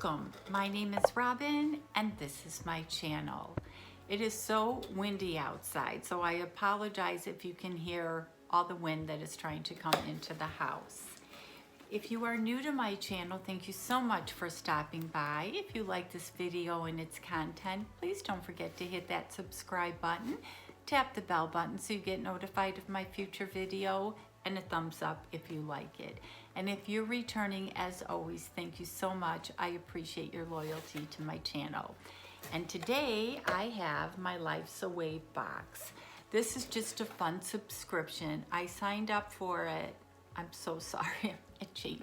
Welcome, my name is Robin and this is my channel. It is so windy outside, so I apologize if you can hear all the wind that is trying to come into the house. If you are new to my channel, thank you so much for stopping by. If you like this video and its content, please don't forget to hit that subscribe button, tap the bell button so you get notified of my future video, and a thumbs up if you like it. And if you're returning, as always, thank you so much. I appreciate your loyalty to my channel. And today I have my lifesawave box. This is just a fun subscription. I signed up for it. I'm so sorry, I'm itching.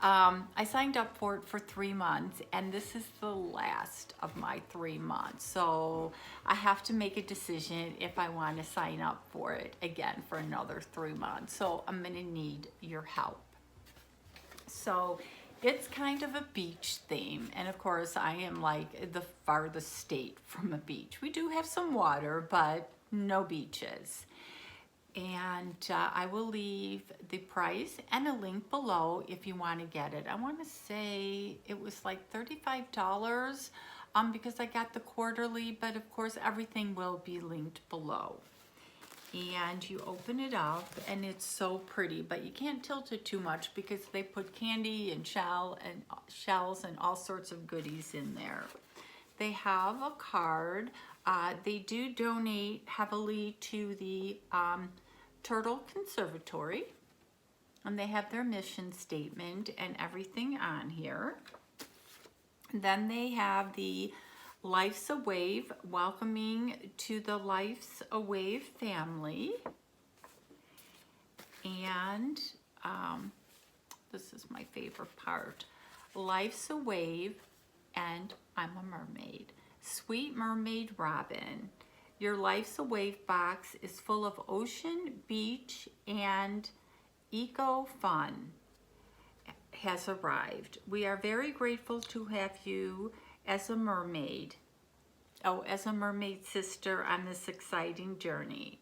I signed up for it for 3 months, and this is the last of my 3 months. So I have to make a decision if I want to sign up for it again for another 3 months. So I'm gonna need your help. So it's kind of a beach theme, and of course I am like the farthest state from a beach. We do have some water, but no beaches. And I will leave the price and a link below if you want to get it. I want to say it was like $35 because I got the quarterly, but of course everything will be linked below. And you open it up and it's so pretty, but you can't tilt it too much because they put candy and shells and all sorts of goodies in there. They have a card. They do donate heavily to the Turtle Conservatory, and they have their mission statement and everything on here. Then they have the lifesawave, welcoming to the lifesawave family. And this is my favorite part. Lifesawave and I'm a mermaid. Sweet Mermaid Robin. Your lifesawave box is full of ocean, beach, and eco fun has arrived. We are very grateful to have you as a mermaid. As a mermaid sister on this exciting journey.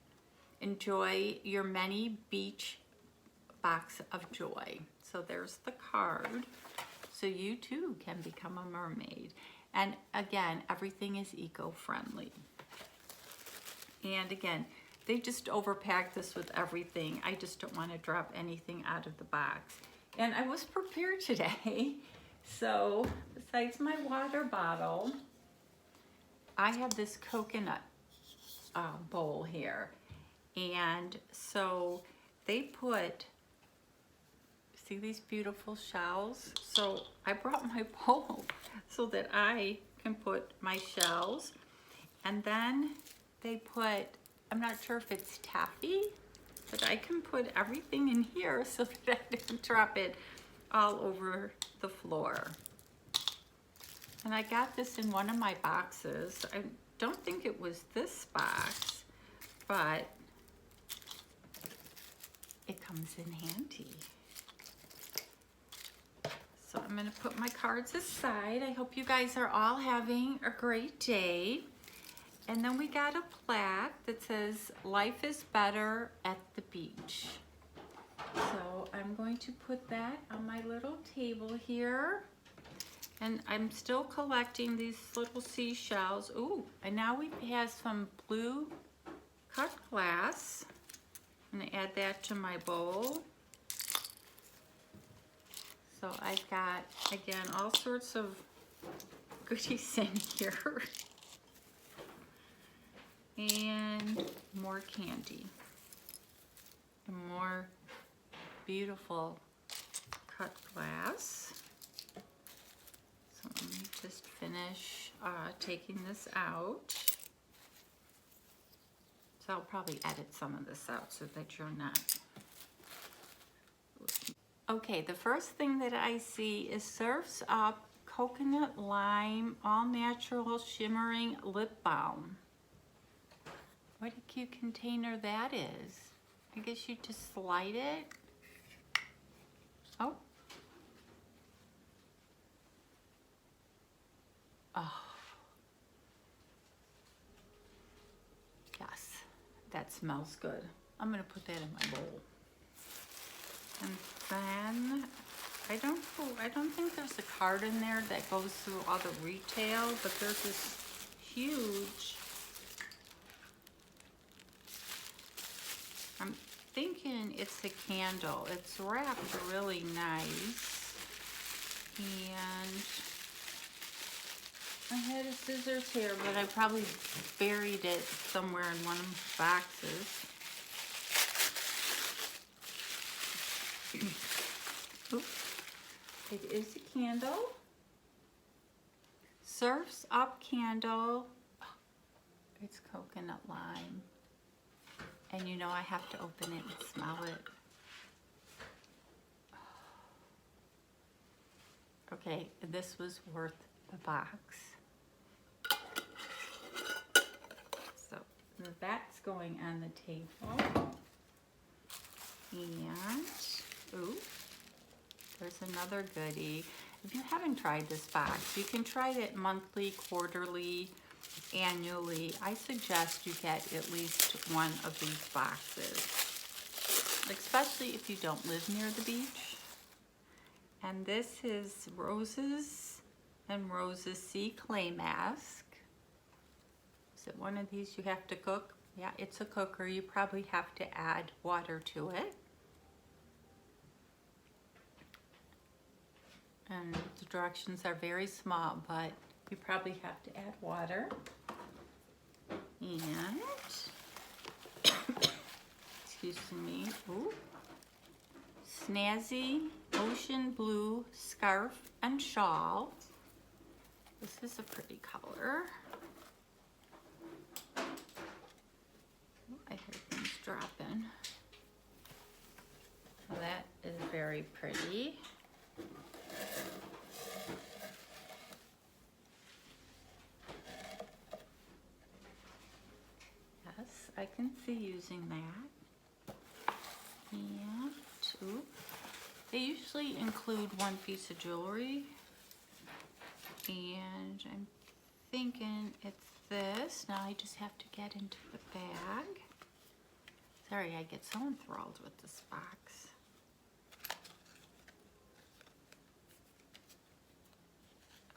Enjoy your many beach box of joy. So there's the card. So you too can become a mermaid. And again, everything is eco-friendly. And again, they just overpack this with everything. I just don't want to drop anything out of the box. And I was prepared today. So besides my water bottle, I have this coconut bowl here. And so they put, see these beautiful shells? So I brought my bowl so that I can put my shells. And then they put, I'm not sure if it's taffy, but I can put everything in here so that I don't drop it all over the floor. And I got this in one of my boxes. I don't think it was this box, but it comes in handy. So I'm gonna put my cards aside. I hope you guys are all having a great day. And then we got a plaque that says, "Life is better at the beach." So I'm going to put that on my little table here. And I'm still collecting these little seashells. Ooh, and now we have some blue cut glass. I'm gonna add that to my bowl. So I've got, again, all sorts of goodies in here. And more candy. And more beautiful cut glass. So let me just finish taking this out. So I'll probably edit some of this out so that you're not. Okay, the first thing that I see is Surf's Up Coconut Lime All Natural Shimmering Lip Balm. What a cute container that is. I guess you just slide it. Oh. Oh. Yes, that smells good. I'm gonna put that in my bowl. And then I don't think there's a card in there that goes through all the retail, but there's this huge, I'm thinking it's a candle. It's wrapped really nice. And I had a scissors here, but I probably buried it somewhere in one of the boxes. Oops. It is a candle. Surf's Up candle. It's coconut lime. And you know I have to open it and smell it. Okay, this was worth the box. So that's going on the table. And, ooh, there's another goodie. If you haven't tried this box, you can try it monthly, quarterly, annually. I suggest you get at least one of these boxes, especially if you don't live near the beach. And this is Roses and Roses Sea Clay Mask. Is it one of these you have to cook? Yeah, it's a cooker. You probably have to add water to it. And the directions are very small, but you probably have to add water. And, excuse me, ooh, snazzy ocean blue scarf and shawl. This is a pretty color. Ooh, I hear things dropping. Well, that is very pretty. Yes, I can see using that. And, ooh, they usually include one piece of jewelry. And I'm thinking it's this. Now I just have to get into the bag. Sorry, I get so enthralled with this box.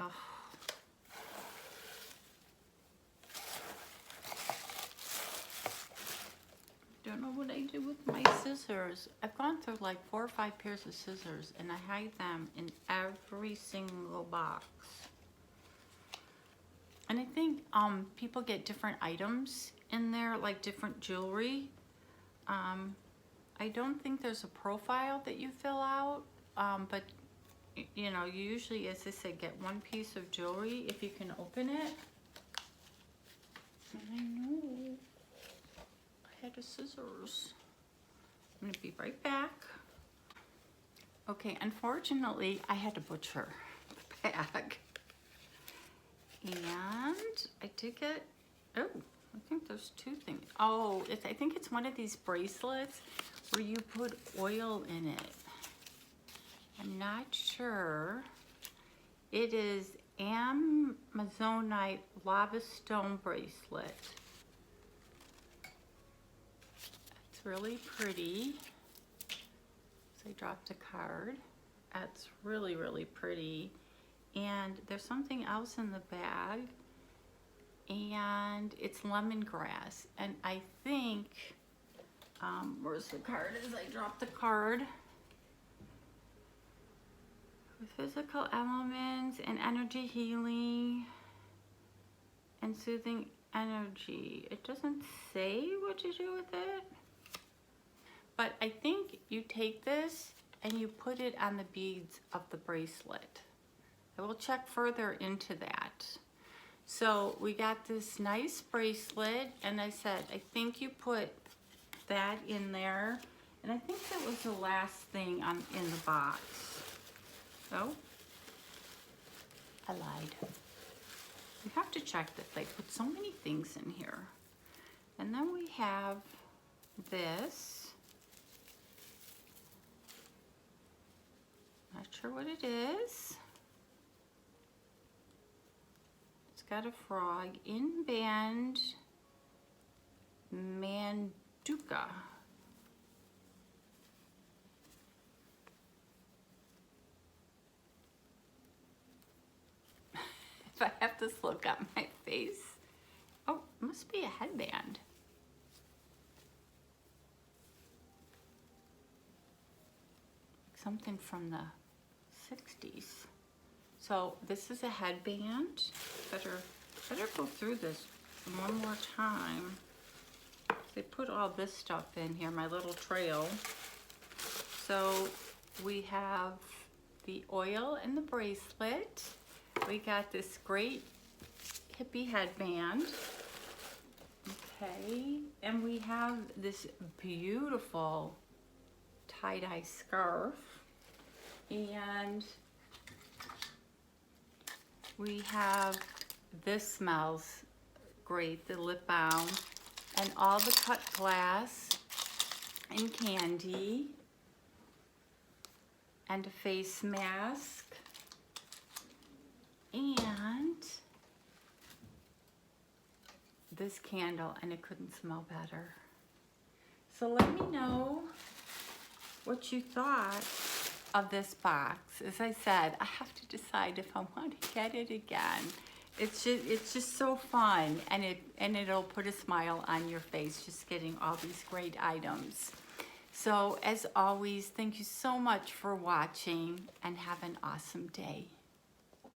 Oh. Don't know what I do with my scissors. I've gone through like 4 or 5 pairs of scissors and I hide them in every single box. And I think people get different items in there, like different jewelry. I don't think there's a profile that you fill out, but you know, you usually, as I said, get one piece of jewelry if you can open it. And I know I had a scissors. I'm gonna be right back. Okay, unfortunately, I had to butcher the bag. And I did get, oh, I think there's 2 things. Oh, I think it's one of these bracelets where you put oil in it. I'm not sure. It is Amazonite lava stone bracelet. It's really pretty. So I dropped a card. That's really, really pretty. And there's something else in the bag, and it's lemongrass. And I think, where's the card? As I dropped the card. Physical elements and energy healing and soothing energy. It doesn't say what to do with it, but I think you take this and you put it on the beads of the bracelet. I will check further into that. So we got this nice bracelet, and I said, I think you put that in there, and I think that was the last thing in the box. So, I lied. You have to check that they put so many things in here. And then we have this. Not sure what it is. It's got a frog in band Manduka. if I have this look on my face. Oh, it must be a headband. Something from the 60s. So this is a headband. Better go through this one more time. They put all this stuff in here, my little trail. So we have the oil and the bracelet. We got this great hippie headband. Okay, and we have this beautiful tie-dye scarf. And we have, this smells great, the lip balm, and all the cut glass and candy, and a face mask, and this candle, and it couldn't smell better. So let me know what you thought of this box. As I said, I have to decide if I want to get it again. It's just so fun, and it'll put a smile on your face just getting all these great items. So as always, thank you so much for watching, and have an awesome day.